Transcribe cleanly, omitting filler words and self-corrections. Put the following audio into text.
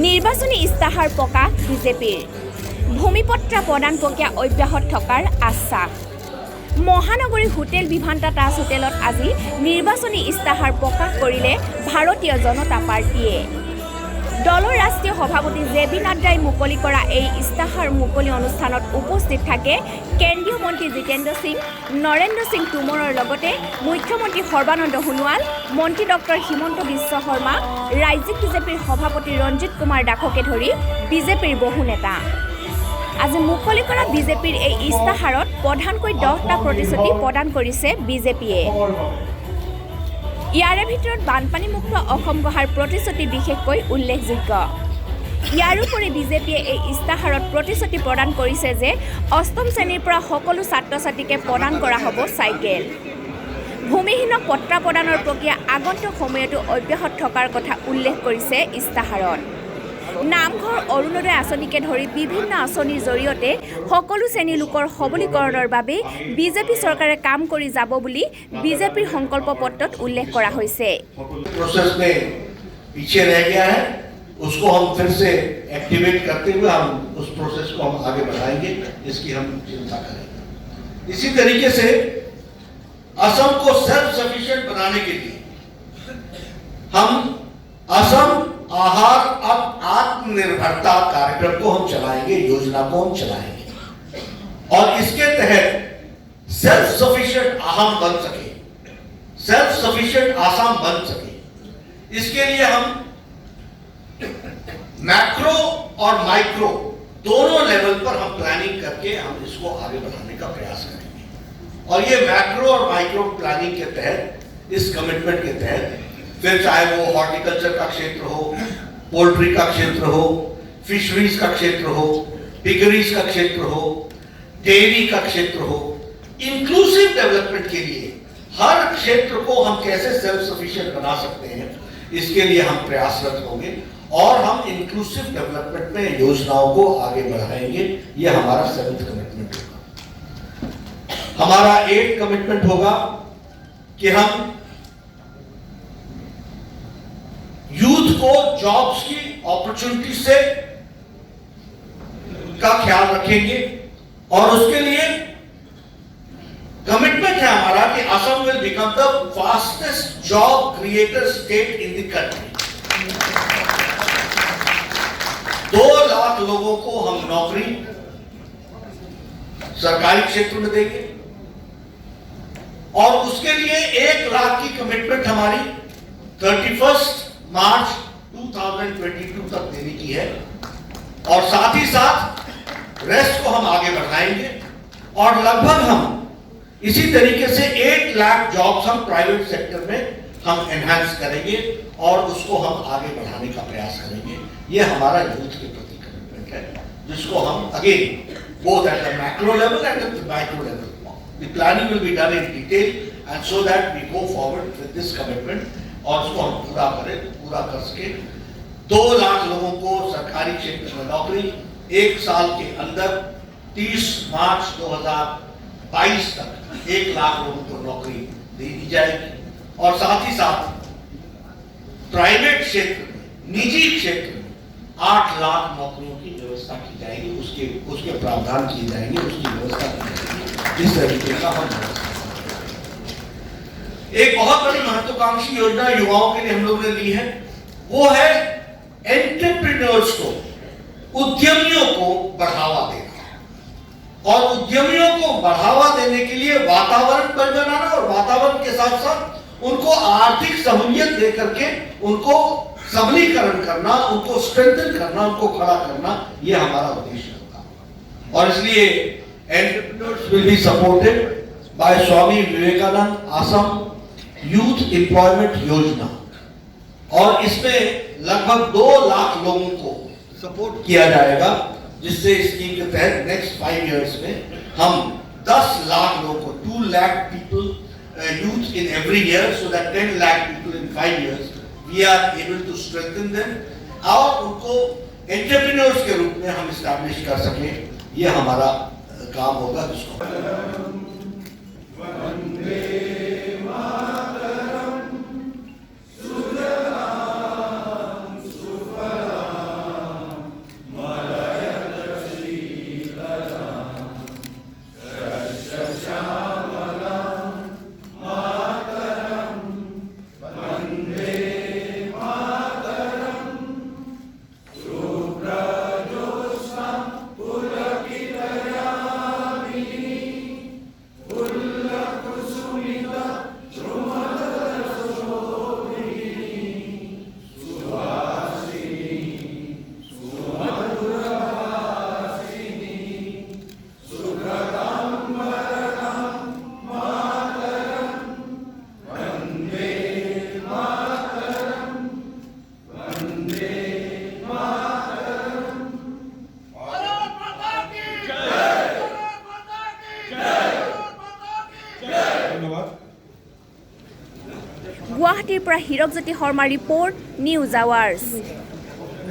নিৰ্বাচনী ইস্তাহাৰ প্ৰকাশ বিজেপিৰ ভূমিপত্ৰ প্ৰদান প্ৰক্ৰিয়া অব্যাহত থকাৰ আশ্বাস মহানগৰী হোটেল বিভান্তা তাজ হোটেলত আজি নিৰ্বাচনী ইস্তাহাৰ প্ৰকাশ কৰিলে ভাৰতীয় জনতা পাৰ্টিয়ে দলৰ ৰাষ্ট্ৰীয় সভাপতি জে.বি. নাড্ডাই মুকলি কৰা এই ইস্তাহাৰ মুকলি অনুষ্ঠানত উপস্থিত থাকে কেন্দ্ৰীয় মন্ত্ৰী জিতেন্দ্ৰ সিং নৰেন্দ্ৰ সিং টোমৰৰ লগতে মুখ্যমন্ত্ৰী সৰ্বানন্দ সোণোৱাল মন্ত্ৰী ডক্টৰ হিমন্ত বিশ্ব শৰ্মা ৰাজ্যিক বিজেপিৰ সভাপতি ৰঞ্জিত কুমাৰ দাসকে ধৰি বিজেপিৰ বহু নেতা আজি মুকলি কৰা বিজেপিৰ এই ইস্তাহাৰত প্ৰধানকৈ 10টা প্ৰতিশ্ৰুতি প্ৰদান কৰিছে বিজেপিয়ে ইয়াৰে ভিতৰত বানপানীমুক্ত অসম গঢ়াৰ প্ৰতিশ্ৰুতি বিশেষকৈ উল্লেখযোগ্য ইয়াৰ উপৰি বিজেপিয়ে এই ইস্তাহাৰত প্ৰতিশ্ৰুতি প্ৰদান কৰিছে যে অষ্টম শ্ৰেণীৰ পৰা সকলো ছাত্ৰ ছাত্ৰীকে প্ৰদান কৰা হ'ব চাইকেল ভূমিহীনক পট্টা প্ৰদানৰ প্ৰক্ৰিয়া আগন্তুক সময়তো অব্যাহত থকাৰ কথা উল্লেখ কৰিছে ইস্তাহাৰত নামঘৰ অৰুণোদয় আঁচনিকে ধৰি বিভিন্ন আঁচনিৰ জৰিয়তে সকলো শ্ৰেণীৰ লোকৰ সবলীকৰণৰ বাবে বিজেপি চৰকাৰে কাম কৰি যাব বুলি বিজেপিৰ সংকল্প পত্ৰত উল্লেখ কৰা হৈছে प्रोसेस में पीछे रह गया है उसको हम फिर से एक्टिवेट करते हुए हम उस प्रोसेस को हम आगे बढ़ाएंगे इसकी हम चिंता करेंगे इसी तरीके से असम को सेल्फ सफिशिएंट बनाने के लिए हम असम आहार अब आत्मनिर्भरता कार्यक्रम को हम चलाएंगे योजना को हम चलाएंगे और इसके तहत सेल्फ सफिशिएंट आसाम बन सके सेल्फ सफिशिएंट आसाम बन सके इसके लिए हम मैक्रो और माइक्रो दोनों लेवल पर हम प्लानिंग करके हम इसको आगे बढ़ाने का प्रयास करेंगे और ये मैक्रो और माइक्रो प्लानिंग के तहत इस कमिटमेंट के तहत फिर चाहे वो हॉर्टिकल्चर का क्षेत्र हो पोल्ट्री का क्षेत्र हो फिशरीज का क्षेत्र हो पिगरीज का क्षेत्र हो डेयरी का क्षेत्र हो इंक्लूसिव डेवलपमेंट के लिए हर क्षेत्र को हम कैसे सेल्फ सफिशिएंट बना सकते हैं इसके लिए हम प्रयासरत होंगे और हम इंक्लूसिव डेवलपमेंट में योजनाओं को आगे बढ़ाएंगे ये हमारा 7th कमिटमेंट होगा हमारा 8th कमिटमेंट होगा कि हम यूथ को जॉब्स की अपॉर्चुनिटी से का ख्याल रखेंगे और उसके लिए कमिटमेंट है हमारा कि Assam will become the fastest job creator state in the country 2 lakh लोगों को हम नौकरी सरकारी क्षेत्र में देंगे और उसके लिए 1 लाख की कमिटमेंट हमारी 31 मार्च 2022 तक देने की है और साथ ही साथ रेस्ट को हम आगे बढ़ाएंगे और लगभग हम इसी तरीके से 8 लाख जॉब्स हम प्राइवेट सेक्टर में हम एनहांस करेंगे और उसको हम आगे बढ़ाने का प्रयास करेंगे ये हमारा यूथ के प्रति कमिटमेंट है जिसको हम again both at the macro level and the micro level the planning will be done in detail and so that we go forward with this commitment और उसको हम पूरा कर सके 2 लाख लोगों को सरकारी क्षेत्र में नौकरी 1 साल के अंदर 30 मार्च 2022 तक 1 लाख लोगों को नौकरी दे दी जाएगी और साथ ही साथ प्राइवेट क्षेत्र में निजी क्षेत्र में 8 लाख नौकरियों की व्यवस्था की जाएगी उसके प्रावधान किए जाएंगे उसकी व्यवस्था की जाएगी जिस तरीके का हम एक बहुत बड़ी महत्वाकांक्षी योजना युवाओं के लिए हम लोगों ने ली है वो है एंटरप्रेन्योर्स को उद्यमियों को बढ़ावा देना और उद्यमियों को बढ़ावा देने के लिए वातावरण बनाना और वातावरण के साथ साथ उनको आर्थिक सहूलियत दे करके उनको सबलीकरण करना उनको स्ट्रेंथन करना उनको खड़ा करना ये हमारा उद्देश्य होगा और इसलिए entrepreneurs will be supported by Swami Vivekananda Assam youth employment Yojana और इसमें लगभग 2 लाख लोगों को सपोर्ट किया जाएगा जिससे स्कीम के तहत नेक्स्ट 5 इयर्स में हम 10 लाख लोगों को 2 lakh people youth in every year so that 10 lakh people in 5 years we are able to strengthen them और उनको एंटरप्रेन्योर्स के रूप में हम एस्टैब्लिश कर सकें ये हमारा काम होगा जिसको পৰা Hirakjyoti Sarma report news hours.